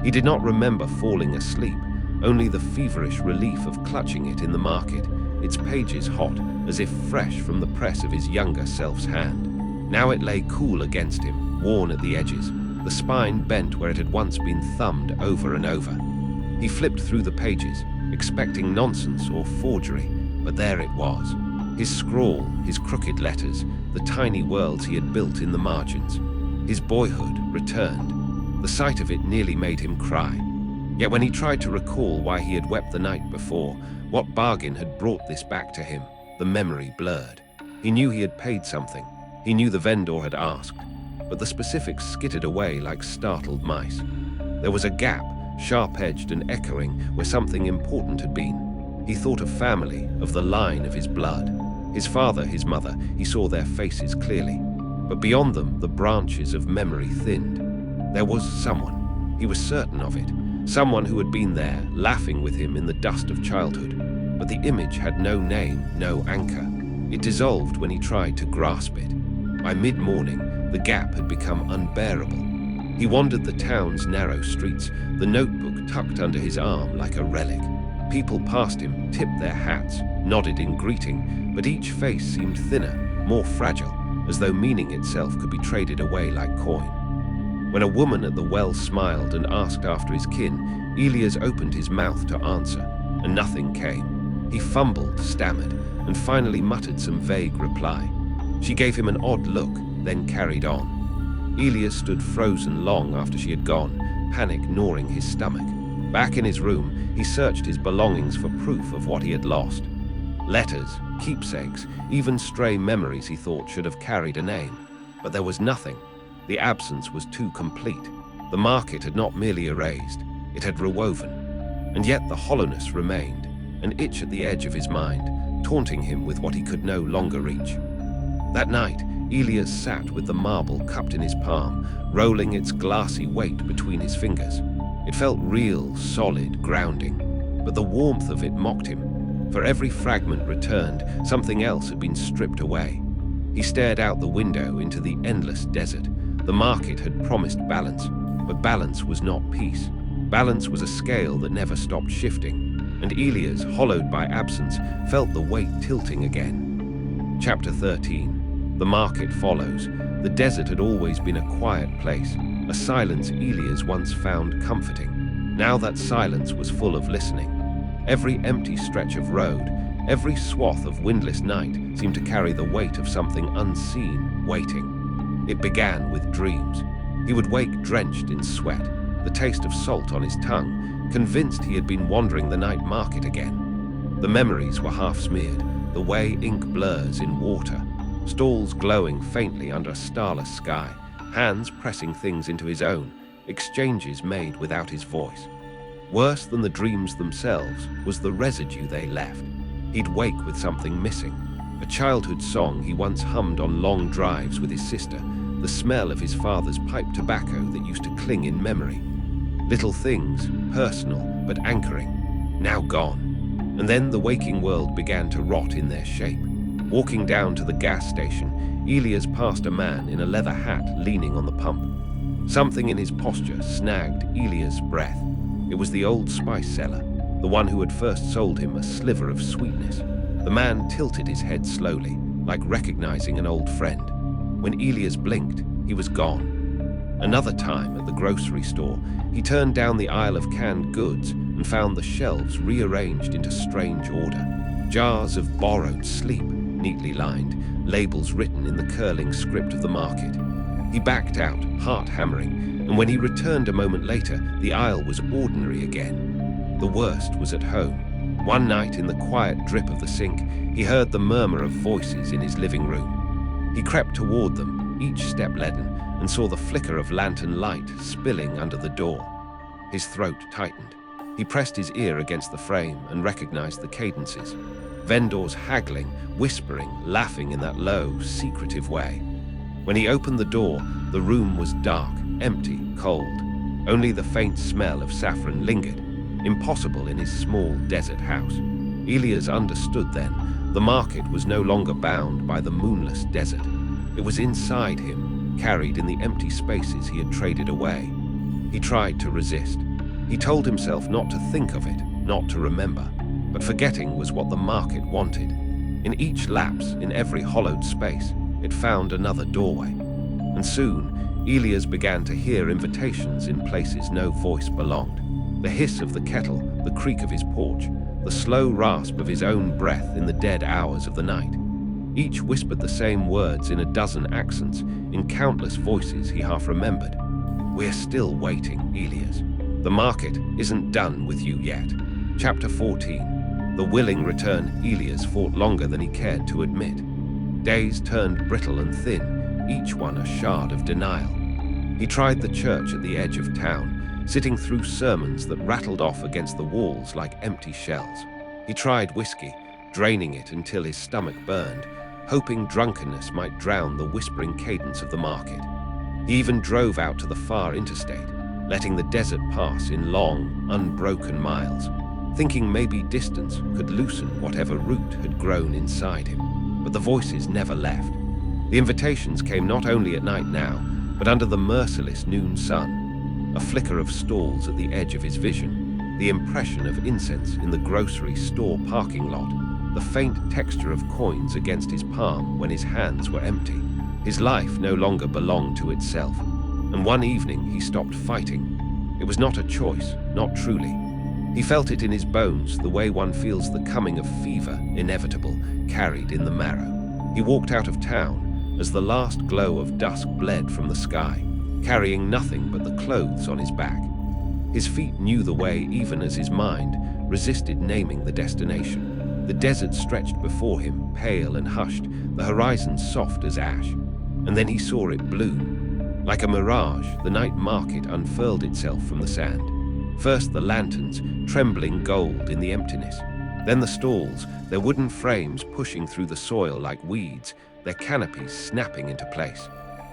He did not remember falling asleep, only the feverish relief of clutching it in the market, its pages hot, as if fresh from the press of his younger self's hand. Now it lay cool against him, worn at the edges, the spine bent where it had once been thumbed over and over. He flipped through the pages, expecting nonsense or forgery, but there it was. His scrawl, his crooked letters, the tiny worlds he had built in the margins. His boyhood returned. The sight of it nearly made him cry. Yet when he tried to recall why he had wept the night before, what bargain had brought this back to him, the memory blurred. He knew he had paid something. He knew the vendor had asked, but the specifics skittered away like startled mice. There was a gap, sharp-edged and echoing, where something important had been. He thought of family, of the line of his blood. His father, his mother, he saw their faces clearly. But beyond them, the branches of memory thinned. There was someone. He was certain of it. Someone who had been there, laughing with him in the dust of childhood. But the image had no name, no anchor. It dissolved when he tried to grasp it. By mid-morning, the gap had become unbearable. He wandered the town's narrow streets, the notebook tucked under his arm like a relic. People passed him, tipped their hats, nodded in greeting, but each face seemed thinner, more fragile, as though meaning itself could be traded away like coin. When a woman at the well smiled and asked after his kin, Elias opened his mouth to answer, and nothing came. He fumbled, stammered, and finally muttered some vague reply. She gave him an odd look, then carried on. Elias stood frozen long after she had gone, panic gnawing his stomach. Back in his room, he searched his belongings for proof of what he had lost. Letters, keepsakes, even stray memories he thought should have carried a name. But there was nothing. The absence was too complete. The market had not merely erased, it had rewoven. And yet the hollowness remained, an itch at the edge of his mind, taunting him with what he could no longer reach. That night, Elias sat with the marble cupped in his palm, rolling its glassy weight between his fingers. It felt real, solid, grounding, but the warmth of it mocked him. For every fragment returned, something else had been stripped away. He stared out the window into the endless desert. The market had promised balance, but balance was not peace. Balance was a scale that never stopped shifting, and Elias, hollowed by absence, felt the weight tilting again. Chapter 13. The market follows. The desert had always been a quiet place, a silence Elias once found comforting. Now that silence was full of listening. Every empty stretch of road, every swath of windless night seemed to carry the weight of something unseen, waiting. It began with dreams. He would wake drenched in sweat, the taste of salt on his tongue, convinced he had been wandering the night market again. The memories were half-smeared, the way ink blurs in water, stalls glowing faintly under a starless sky, hands pressing things into his own, exchanges made without his voice. Worse than the dreams themselves was the residue they left. He'd wake with something missing, a childhood song he once hummed on long drives with his sister, the smell of his father's pipe tobacco that used to cling in memory. Little things, personal but anchoring, now gone. And then the waking world began to rot in their shape. Walking down to the gas station, Elias passed a man in a leather hat leaning on the pump. Something in his posture snagged Elias' breath. It was the old spice seller, the one who had first sold him a sliver of sweetness. The man tilted his head slowly, like recognizing an old friend. When Elias blinked, he was gone. Another time at the grocery store, he turned down the aisle of canned goods and found the shelves rearranged into strange order. Jars of borrowed sleep, neatly lined, labels written in the curling script of the market. He backed out, heart hammering, and when he returned a moment later, the aisle was ordinary again. The worst was at home. One night, in the quiet drip of the sink, he heard the murmur of voices in his living room. He crept toward them, each step leaden, and saw the flicker of lantern light spilling under the door. His throat tightened. He pressed his ear against the frame and recognized the cadences. Vendors haggling, whispering, laughing in that low, secretive way. When he opened the door, the room was dark, empty, cold. Only the faint smell of saffron lingered, impossible in his small desert house. Elias understood then. The market was no longer bound by the moonless desert. It was inside him, carried in the empty spaces he had traded away. He tried to resist. He told himself not to think of it, not to remember. But forgetting was what the market wanted. In each lapse, in every hollowed space, it found another doorway. And soon, Elias began to hear invitations in places no voice belonged. The hiss of the kettle, the creak of his porch, the slow rasp of his own breath in the dead hours of the night. Each whispered the same words in a dozen accents, in countless voices he half remembered. "We're still waiting, Elias. The market isn't done with you yet." Chapter 14. The willing return. Elias fought longer than he cared to admit. Days turned brittle and thin, each one a shard of denial. He tried the church at the edge of town, sitting through sermons that rattled off against the walls like empty shells. He tried whiskey, draining it until his stomach burned, hoping drunkenness might drown the whispering cadence of the market. He even drove out to the far interstate, letting the desert pass in long, unbroken miles, thinking maybe distance could loosen whatever root had grown inside him. But the voices never left. The invitations came not only at night now, but under the merciless noon sun. A flicker of stalls at the edge of his vision, the impression of incense in the grocery store parking lot, the faint texture of coins against his palm when his hands were empty. His life no longer belonged to itself, and one evening he stopped fighting. It was not a choice, not truly. He felt it in his bones, the way one feels the coming of fever, inevitable, carried in the marrow. He walked out of town as the last glow of dusk bled from the sky, carrying nothing but the clothes on his back. His feet knew the way even as his mind resisted naming the destination. The desert stretched before him, pale and hushed, the horizon soft as ash. And then he saw it bloom. Like a mirage, the night market unfurled itself from the sand. First the lanterns, trembling gold in the emptiness. Then the stalls, their wooden frames pushing through the soil like weeds, their canopies snapping into place.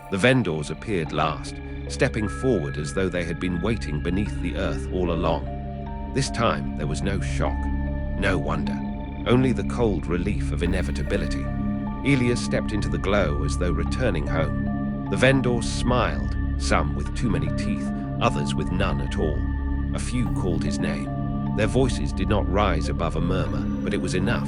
The vendors appeared last, stepping forward as though they had been waiting beneath the earth all along. This time there was no shock, no wonder, only the cold relief of inevitability. Elias stepped into the glow as though returning home. The vendors smiled, some with too many teeth, others with none at all. A few called his name. Their voices did not rise above a murmur, but it was enough.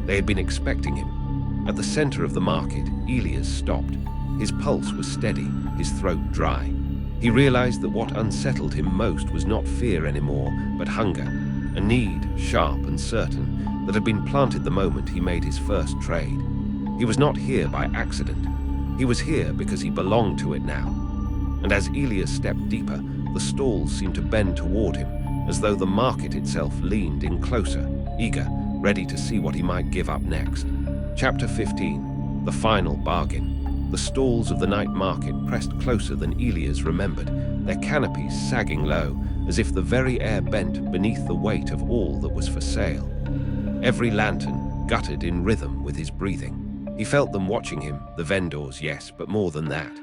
They had been expecting him. At the center of the market, Elias stopped. His pulse was steady, his throat dry. He realized that what unsettled him most was not fear anymore, but hunger, a need, sharp and certain, that had been planted the moment he made his first trade. He was not here by accident. He was here because he belonged to it now. And as Elias stepped deeper, the stalls seemed to bend toward him, as though the market itself leaned in closer, eager, ready to see what he might give up next. Chapter 15. The final bargain. The stalls of the night market pressed closer than Elias remembered, their canopies sagging low, as if the very air bent beneath the weight of all that was for sale. Every lantern guttered in rhythm with his breathing. He felt them watching him, the vendors, yes, but more than that.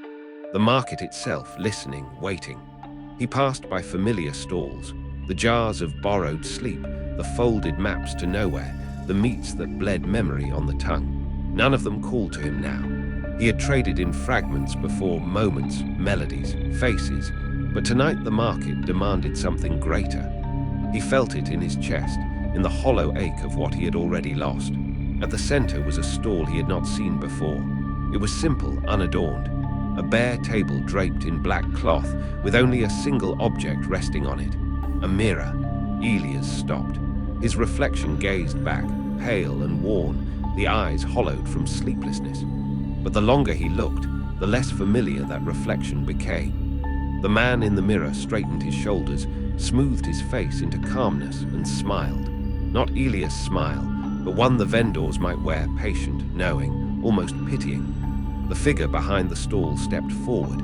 The market itself, listening, waiting. He passed by familiar stalls, the jars of borrowed sleep, the folded maps to nowhere, the meats that bled memory on the tongue. None of them called to him now. He had traded in fragments before, moments, melodies, faces, but tonight the market demanded something greater. He felt it in his chest, in the hollow ache of what he had already lost. At the center was a stall he had not seen before. It was simple, unadorned. A bare table draped in black cloth, with only a single object resting on it. A mirror. Elias stopped. His reflection gazed back, pale and worn, the eyes hollowed from sleeplessness. But the longer he looked, the less familiar that reflection became. The man in the mirror straightened his shoulders, smoothed his face into calmness, and smiled. Not Elias' smile, but one the vendors might wear, patient, knowing, almost pitying. The figure behind the stall stepped forward.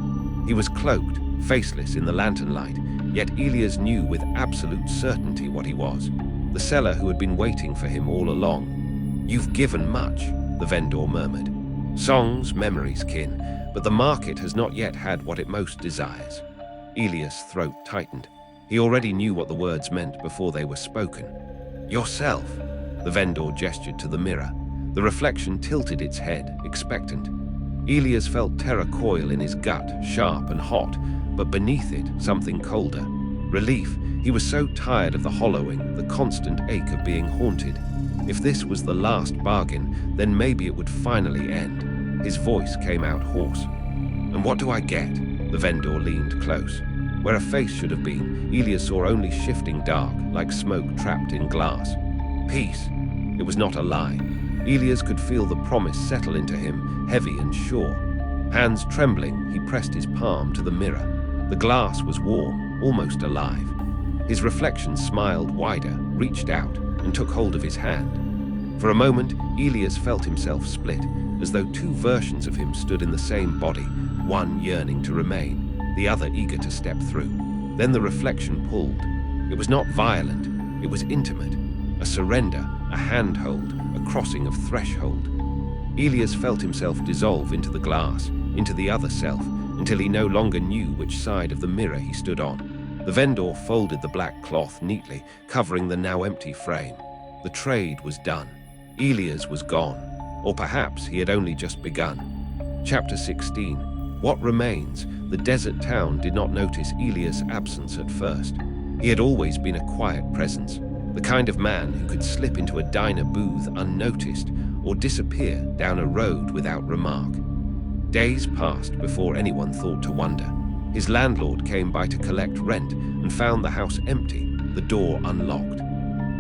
He was cloaked, faceless in the lantern light, yet Elias knew with absolute certainty what he was. The seller who had been waiting for him all along. "You've given much," the vendor murmured. "Songs, memories, kin, but the market has not yet had what it most desires." Elias' throat tightened. He already knew what the words meant before they were spoken. "Yourself," the vendor gestured to the mirror. The reflection tilted its head, expectant. Elias felt terror coil in his gut, sharp and hot, but beneath it, something colder. Relief. He was so tired of the hollowing, the constant ache of being haunted. If this was the last bargain, then maybe it would finally end. His voice came out hoarse. "And what do I get?" The vendor leaned close. Where a face should have been, Elias saw only shifting dark, like smoke trapped in glass. Peace. It was not a lie. Elias could feel the promise settle into him, heavy and sure. Hands trembling, he pressed his palm to the mirror. The glass was warm, almost alive. His reflection smiled wider, reached out, and took hold of his hand. For a moment, Elias felt himself split, as though two versions of him stood in the same body, one yearning to remain, the other eager to step through. Then the reflection pulled. It was not violent, it was intimate. A surrender, a handhold, a crossing of threshold. Elias felt himself dissolve into the glass, into the other self, until he no longer knew which side of the mirror he stood on. The vendor folded the black cloth neatly, covering the now empty frame. The trade was done. Elias was gone. Or perhaps he had only just begun. Chapter 16. What remains? The desert town did not notice Elias' absence at first. He had always been a quiet presence, the kind of man who could slip into a diner booth unnoticed or disappear down a road without remark. Days passed before anyone thought to wonder. His landlord came by to collect rent and found the house empty, the door unlocked.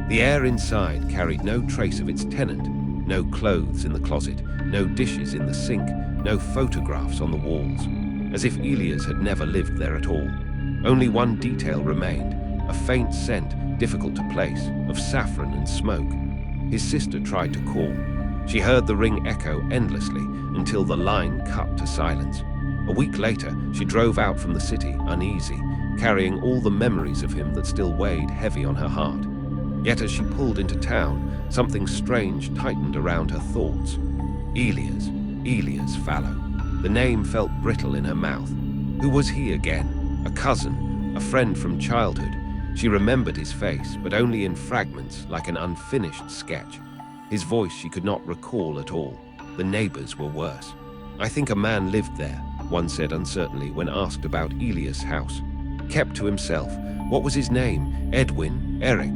The air inside carried no trace of its tenant, no clothes in the closet, no dishes in the sink, no photographs on the walls, as if Elias had never lived there at all. Only one detail remained, a faint scent, difficult to place, of saffron and smoke. His sister tried to call. She heard the ring echo endlessly until the line cut to silence. A week later, she drove out from the city, uneasy, carrying all the memories of him that still weighed heavy on her heart. Yet as she pulled into town, something strange tightened around her thoughts. Elias Fallow. The name felt brittle in her mouth. Who was he again? A cousin, a friend from childhood. She remembered his face, but only in fragments, like an unfinished sketch. His voice she could not recall at all. The neighbors were worse. "I think a man lived there," one said uncertainly when asked about Elias' house. Kept to himself. What was his name? Edwin? Eric?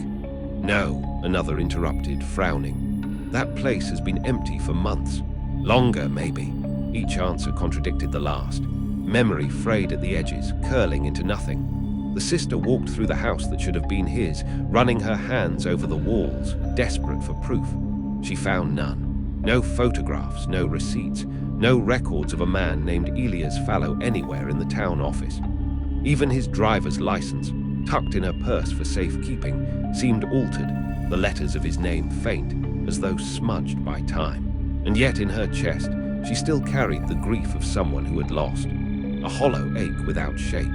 "No," another interrupted, frowning. "That place has been empty for months. Longer, maybe." Each answer contradicted the last. Memory frayed at the edges, curling into nothing. The sister walked through the house that should have been his, running her hands over the walls, desperate for proof. She found none. No photographs, no receipts, no records of a man named Elias Fallow anywhere in the town office. Even his driver's license, tucked in her purse for safekeeping, seemed altered, the letters of his name faint, as though smudged by time. And yet in her chest, she still carried the grief of someone who had lost, a hollow ache without shape.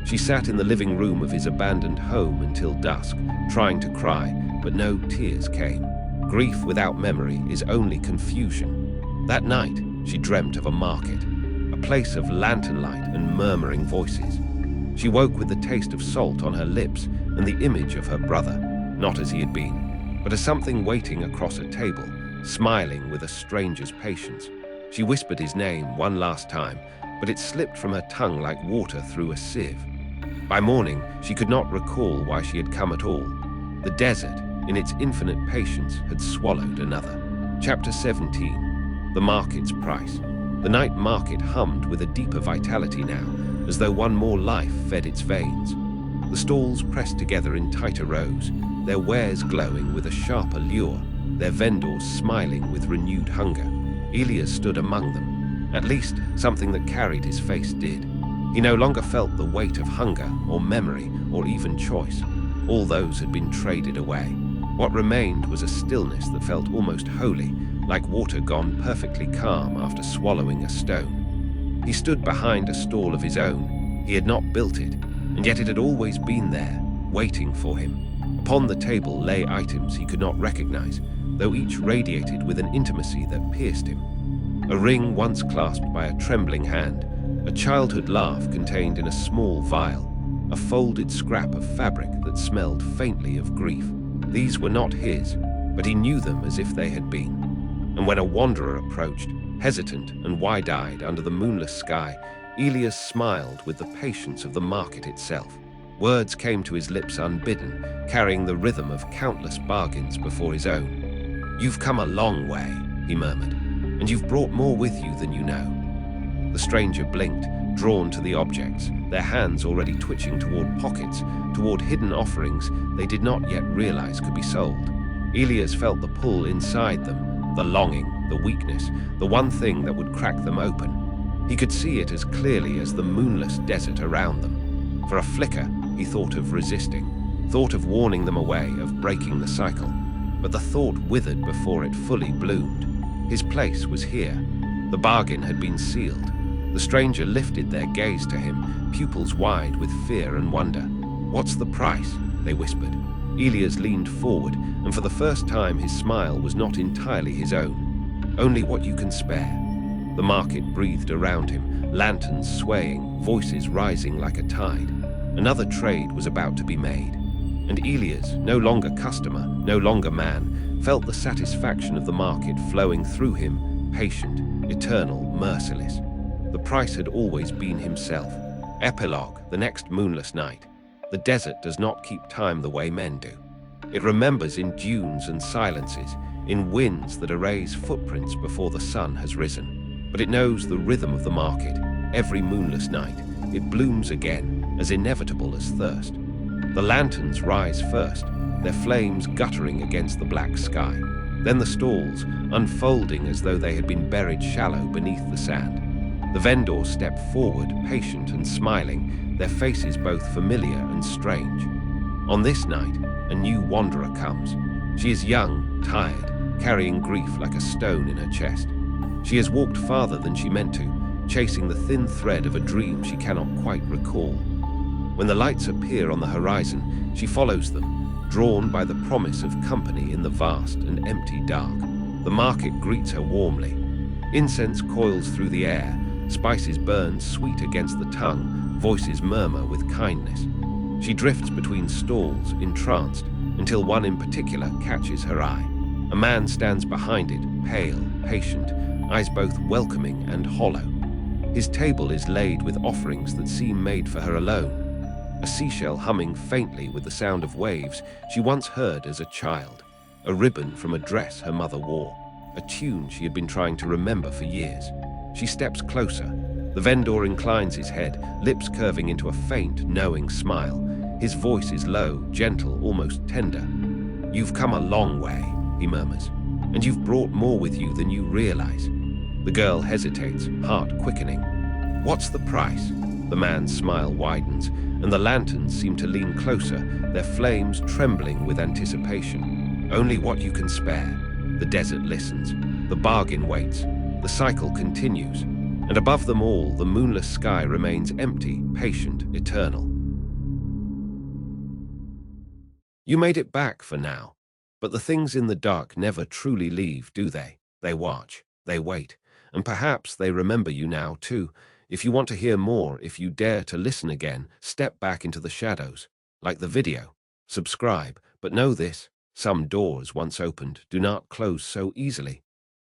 She sat in the living room of his abandoned home until dusk, trying to cry, but no tears came. Grief without memory is only confusion. That night, she dreamt of a market, a place of lantern light and murmuring voices. She woke with the taste of salt on her lips and the image of her brother, not as he had been, but as something waiting across a table, smiling with a stranger's patience. She whispered his name one last time, but it slipped from her tongue like water through a sieve. By morning, she could not recall why she had come at all. The desert, in its infinite patience, had swallowed another. Chapter 17. The market's price. The night market hummed with a deeper vitality now, as though one more life fed its veins. The stalls pressed together in tighter rows, their wares glowing with a sharper lure, their vendors smiling with renewed hunger. Elias stood among them. At least, something that carried his face did. He no longer felt the weight of hunger or memory or even choice. All those had been traded away. What remained was a stillness that felt almost holy, like water gone perfectly calm after swallowing a stone. He stood behind a stall of his own. He had not built it, and yet it had always been there, waiting for him. Upon the table lay items he could not recognize, though each radiated with an intimacy that pierced him. A ring once clasped by a trembling hand, a childhood laugh contained in a small vial, a folded scrap of fabric that smelled faintly of grief. These were not his, but he knew them as if they had been. And when a wanderer approached, hesitant and wide-eyed under the moonless sky, Elias smiled with the patience of the market itself. Words came to his lips unbidden, carrying the rhythm of countless bargains before his own. "You've come a long way," he murmured, "and you've brought more with you than you know." The stranger blinked, drawn to the objects, their hands already twitching toward pockets, toward hidden offerings they did not yet realize could be sold. Elias felt the pull inside them, the longing, the weakness, the one thing that would crack them open. He could see it as clearly as the moonless desert around them. For a flicker, he thought of resisting, thought of warning them away, of breaking the cycle. But the thought withered before it fully bloomed. His place was here. The bargain had been sealed. The stranger lifted their gaze to him, pupils wide with fear and wonder. "What's the price?" they whispered. Elias leaned forward, and for the first time his smile was not entirely his own. "Only what you can spare." The market breathed around him, lanterns swaying, voices rising like a tide. Another trade was about to be made. And Elias, no longer customer, no longer man, felt the satisfaction of the market flowing through him, patient, eternal, merciless. The price had always been himself. Epilogue, the next moonless night. The desert does not keep time the way men do. It remembers in dunes and silences, in winds that erase footprints before the sun has risen. But it knows the rhythm of the market. Every moonless night, it blooms again, as inevitable as thirst. The lanterns rise first, their flames guttering against the black sky. Then the stalls, unfolding as though they had been buried shallow beneath the sand. The vendors step forward, patient and smiling, their faces both familiar and strange. On this night, a new wanderer comes. She is young, tired, carrying grief like a stone in her chest. She has walked farther than she meant to, chasing the thin thread of a dream she cannot quite recall. When the lights appear on the horizon, she follows them, drawn by the promise of company in the vast and empty dark. The market greets her warmly. Incense coils through the air, spices burn sweet against the tongue, voices murmur with kindness. She drifts between stalls, entranced, until one in particular catches her eye. A man stands behind it, pale, patient, eyes both welcoming and hollow. His table is laid with offerings that seem made for her alone. A seashell humming faintly with the sound of waves she once heard as a child. A ribbon from a dress her mother wore. A tune she had been trying to remember for years. She steps closer. The vendor inclines his head, lips curving into a faint, knowing smile. His voice is low, gentle, almost tender. "You've come a long way," he murmurs, "and you've brought more with you than you realize." The girl hesitates, heart quickening. "What's the price?" The man's smile widens, and the lanterns seem to lean closer, their flames trembling with anticipation. "Only what you can spare." The desert listens. The bargain waits. The cycle continues. And above them all, the moonless sky remains empty, patient, eternal. You made it back for now. But the things in the dark never truly leave, do they? They watch. They wait. And perhaps they remember you now, too. If you want to hear more, if you dare to listen again, step back into the shadows. Like the video. Subscribe. But know this, some doors once opened do not close so easily.